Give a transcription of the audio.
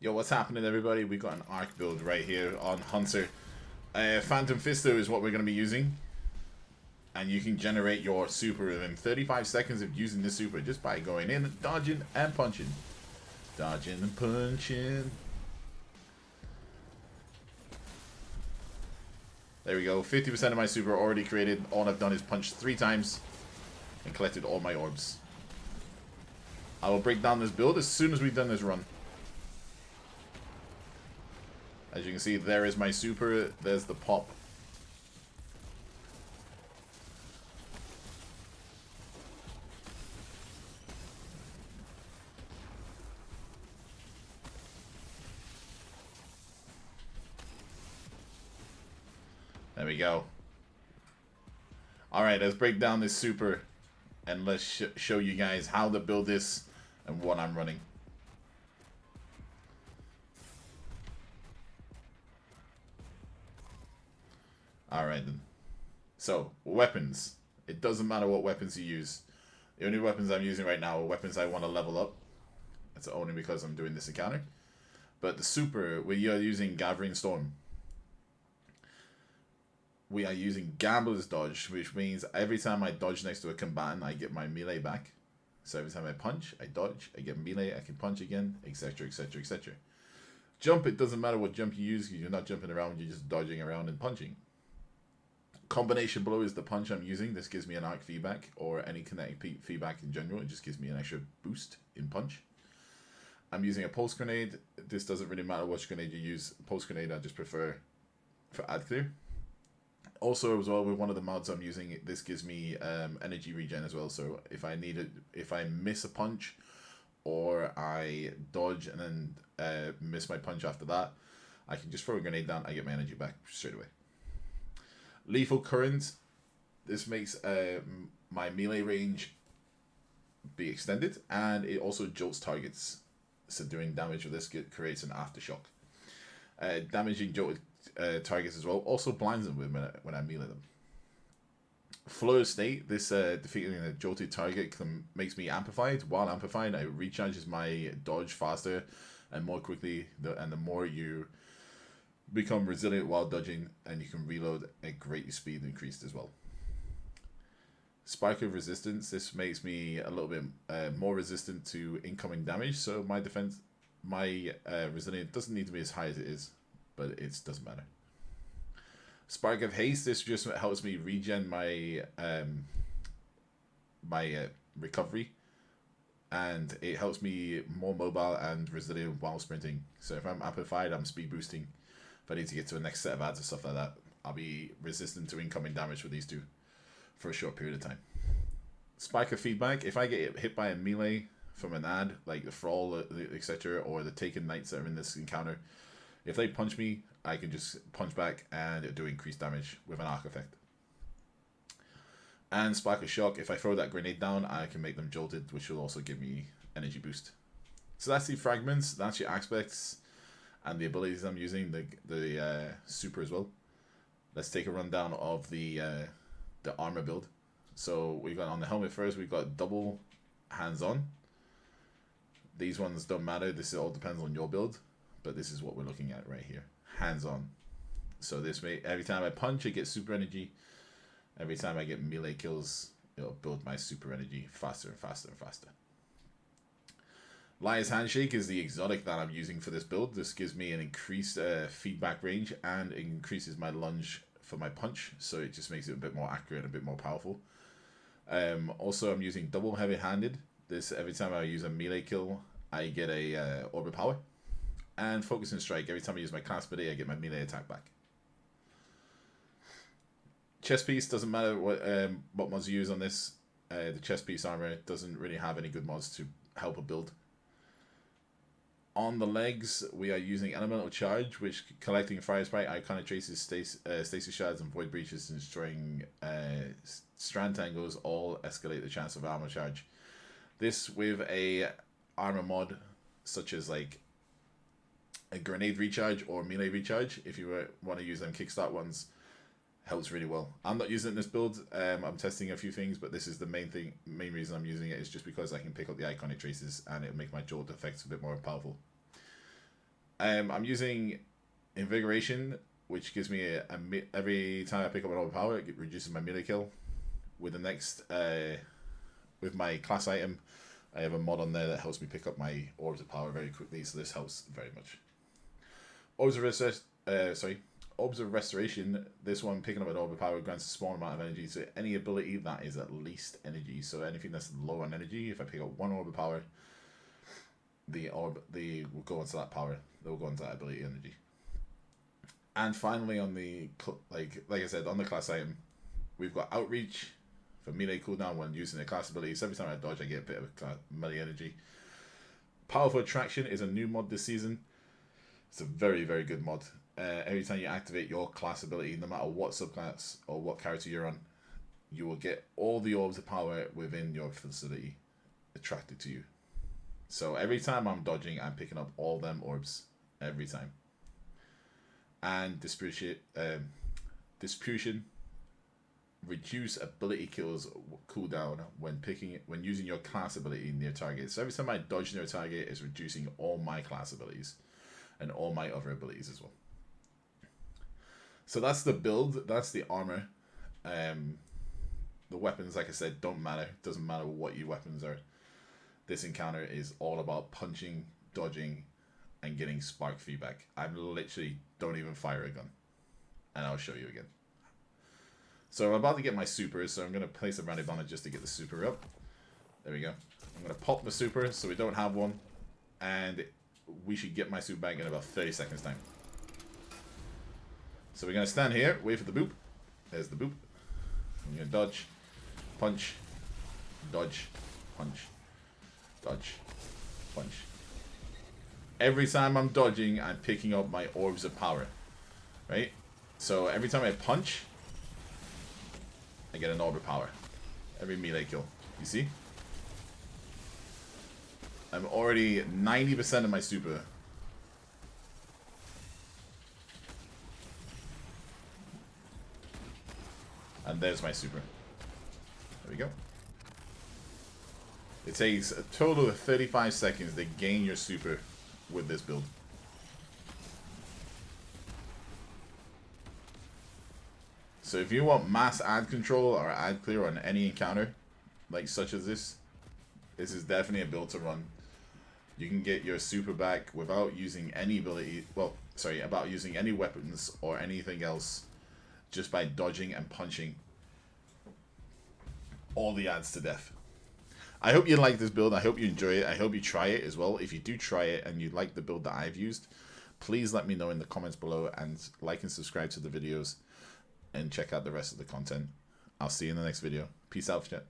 Yo, what's happening, everybody? We got an arc build right here on Hunter. Phantom Fisto is what we're going to be using. And you can generate your super within 35 seconds of using this super just by going in, dodging, and punching. Dodging and punching. There we go. 50% of my super already created. All I've done is punched 3 times and collected all my orbs. I will break down this build as soon as we've done this run. As you can see, there is my super. There's the pop. There we go. Alright, let's break down this super and let's show you guys how to build this and what I'm running. Alright then. So, weapons. It doesn't matter what weapons you use. The only weapons I'm using right now are weapons I want to level up. That's only because I'm doing this encounter. But the super, we are using Gathering Storm. We are using Gambler's Dodge, which means every time I dodge next to a combatant, I get my melee back. So every time I punch, I dodge, I get melee, I can punch again, etc, etc, etc. Jump, it doesn't matter what jump you use, because you're not jumping around, you're just dodging around and punching. Combination blow is the punch I'm using. This gives me an arc feedback or any kinetic feedback in general. It just gives me an extra boost in punch. I'm using a pulse grenade. This doesn't really matter which grenade you use. Pulse grenade I just prefer for ad clear. Also, as well, with one of the mods I'm using, this gives me energy regen as well. So if I miss a punch or I dodge and then miss my punch after that, I can just throw a grenade down. I get my energy back straight away. Lethal Current. This makes my melee range be extended, and it also jolts targets. So doing damage with this creates an aftershock. Damaging jolted targets as well also blinds them when I melee them. Flow of State. This defeating a jolted target makes me amplified. While amplified, it recharges my dodge faster and more quickly, and the more you become resilient while dodging, and you can reload at great speed increased as well. Spark of Resistance. This makes me a little bit more resistant to incoming damage, so my defense, my resilience doesn't need to be as high as it is, but it doesn't matter. Spark of Haste. This just helps me regen my recovery, and it helps me more mobile and resilient while sprinting. So if I'm amplified, I'm speed boosting. If I need to get to the next set of ads or stuff like that, I'll be resistant to incoming damage with these two for a short period of time. Spike of Feedback. If I get hit by a melee from an ad, like the Thrall, etc., or the Taken Knights that are in this encounter, if they punch me, I can just punch back and it'll do increased damage with an arc effect. And Spark of Shock. If I throw that grenade down, I can make them jolted, which will also give me energy boost. So that's the fragments, that's your aspects, and the abilities I'm using, the super as well. Let's take a rundown of the armor build. So we got on the helmet first, we've got double hands-on. These ones don't matter, this all depends on your build, but this is what we're looking at right here. Hands-on. So this way, every time I punch, it gets super energy. Every time I get melee kills, it'll build my super energy faster and faster and faster. Liar's Handshake is the exotic that I'm using for this build. This gives me an increased feedback range and it increases my lunge for my punch, so it just makes it a bit more accurate and a bit more powerful. Also, I'm using double heavy-handed. This, every time I use a melee kill, I get a orb power. And Focus and Strike. Every time I use my class ability, I get my melee attack back. Chest piece, doesn't matter what mods you use on this. The chest piece armor doesn't really have any good mods to help a build. On the legs, we are using Elemental Charge, which collecting Fire Sprite, Iconic Traces, Stasis Shards, and Void Breaches, and destroying Strand Tangles all escalate the chance of armor charge. This with a armor mod, such as like a Grenade Recharge or Melee Recharge, if you want to use them kickstart ones, helps really well. I'm not using it in this build. I'm testing a few things, but this is the main reason I'm using it is just because I can pick up the Iconic Traces and it'll make my jolt effects a bit more powerful. I'm using Invigoration, which gives me every time I pick up an orb power, it reduces my melee kill. With the next, with my class item, I have a mod on there that helps me pick up my orbs of power very quickly, so this helps very much. Orbs of Restoration. This one, picking up an orb of power, grants a small amount of energy to any ability that is at least energy. So anything that's low on energy, if I pick up one orb of power, they will go into that power. They'll go into that ability energy. And finally, on the like I said, on the class item, we've got Outreach for melee cooldown when using a class ability. So every time I dodge, I get a bit of melee energy. Powerful Attraction is a new mod this season. It's a very, very good mod. Every time you activate your class ability, no matter what subclass or what character you're on, you will get all the orbs of power within your facility attracted to you. So every time I'm dodging, I'm picking up all them orbs every time. And Disputation, reduce ability kills cooldown when using your class ability near target. So every time I dodge near target, it's reducing all my class abilities and all my other abilities as well. So that's the build. That's the armor. The weapons, like I said, don't matter. It doesn't matter what your weapons are. This encounter is all about punching, dodging, and getting spark feedback. I literally don't even fire a gun. And I'll show you again. So I'm about to get my super, so I'm going to place a random on it just to get the super up. There we go. I'm going to pop the super so we don't have one. And we should get my super back in about 30 seconds time. So we're going to stand here, wait for the boop. There's the boop. I'm going to dodge, punch, dodge, punch, dodge, punch. Every time I'm dodging, I'm picking up my orbs of power. Right? So every time I punch, I get an orb of power. Every melee kill. You see? I'm already 90% of my super. And there's my super. There we go. It takes a total of 35 seconds to gain your super with this build. So if you want mass ad control or ad clear on any encounter, like such as this is definitely a build to run. You can get your super back without using any ability, about using any weapons or anything else, just by dodging and punching all the ads to death. I hope you like this build. I hope you enjoy it. I hope you try it as well. If you do try it and you like the build that I've used, please let me know in the comments below, and like and subscribe to the videos and check out the rest of the content. I'll see you in the next video. Peace out, chat.